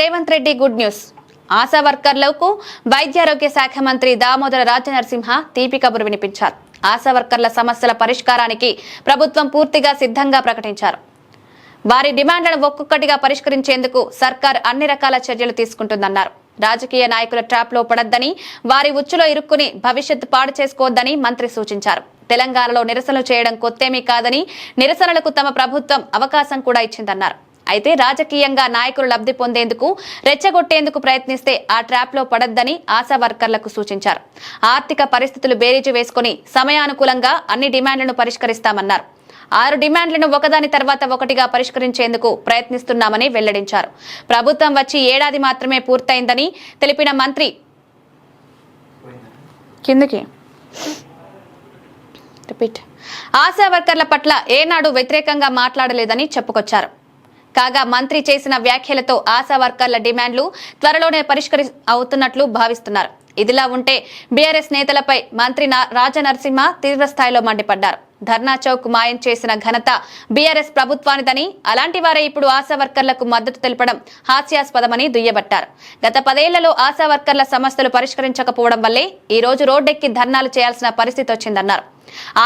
Revanth Reddy good news. ASHA వర్కర్లకు వైద్యారోగ్య శాఖ మంత్రి దామోదర రాజనరసింహ తీపి కబురు వినిపించారు. ఆశా వర్కర్ల సమస్యల పరిష్కారానికి ప్రభుత్వం పూర్తిగా సిద్ధంగా ప్రకటించారు. వారి డిమాండ్లను ఒక్కొక్కటిగా పరిష్కరించేందుకు సర్కార్ అన్ని రకాల చర్యలు తీసుకుంటుందన్నారు. రాజకీయ నాయకుల ట్రాప్ లో పడొద్దని, వారి ఉచ్చులో ఇరుక్కుని భవిష్యత్తు పాడు చేసుకోవద్దని మంత్రి సూచించారు. తెలంగాణలో నిరసనలు చేయడం కొత్తేమీ కాదని, నిరసనలకు తమ ప్రభుత్వం అవకాశం కూడా ఇచ్చిందన్నారు. అయితే రాజకీయంగా నాయకులు లబ్ధి పొందేందుకు, రెచ్చగొట్టేందుకు ప్రయత్నిస్తే ఆ ట్రాప్ లో పడొద్దని ఆశా వర్కర్లకు సూచించారు. ఆర్థిక పరిస్థితులు బేరీజు వేసుకుని సమయానుకూలంగా అన్ని డిమాండ్లను పరిష్కరిస్తామన్నారు. 6 డిమాండ్లను ఒకదాని తర్వాత ఒకటిగా పరిష్కరించేందుకు ప్రయత్నిస్తున్నామని వెల్లడించారు. ప్రభుత్వం వచ్చి ఏడాది మాత్రమే పూర్తయిందని తెలిపిన మంత్రి ఆశా వర్కర్ల పట్ల ఏనాడు వ్యతిరేకంగా మాట్లాడలేదని చెప్పుకొచ్చారు. కాగా మంత్రి చేసిన వ్యాఖ్యలతో ఆశా వర్కర్ల డిమాండ్లు త్వరలోనే అవుతున్నట్లు భావిస్తున్నారు. ఇదిలా ఉంటే బీఆర్ఎస్ నేతలపై మంత్రి రాజనరసింహ తీవ్రస్థాయిలో మండిపడ్డారు. ధర్నా చౌక్ మాయం చేసిన ఘనత బీఆర్ఎస్ ప్రభుత్వానిదని, అలాంటి వారే ఇప్పుడు ఆశా వర్కర్లకు మద్దతు తెలపడం హాస్యాస్పదమని దుయ్యబట్టారు. గత 10 ఏళ్లలో ఆశా వర్కర్ల సమస్యలు పరిష్కరించకపోవడం వల్లే ఈ రోజు రోడ్డెక్కి ధర్నాలు చేయాల్సిన పరిస్థితి వచ్చిందన్నారు.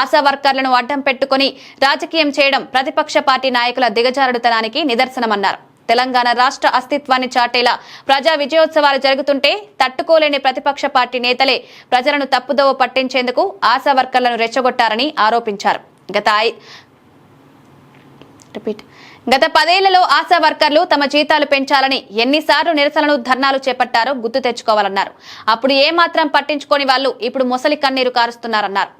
ఆశా వర్కర్లను అడ్డం పెట్టుకుని రాజకీయం చేయడం ప్రతిపక్ష పార్టీ నాయకుల దిగజారుడుతనానికి నిదర్శనమన్నారు. తెలంగాణ రాష్ట్ర అస్తిత్వాన్ని చాటేలా ప్రజా విజయోత్సవాలు జరుగుతుంటే తట్టుకోలేని ప్రతిపక్ష పార్టీ నేతలే ప్రజలను తప్పుదోవ పట్టించేందుకు ఆశా వర్కర్లను రెచ్చగొట్టారని ఆరోపించారు. గత 10 ఏళ్లలో ఆశా వర్కర్లు తమ జీతాలు పెంచాలని ఎన్నిసార్లు నిరసనలు, ధర్నాలు చేపట్టారో గుర్తు తెచ్చుకోవాలన్నారు. అప్పుడు ఏమాత్రం పట్టించుకోని వాళ్ళు ఇప్పుడు మొసలి కన్నీరు కారుస్తున్నారన్నారు.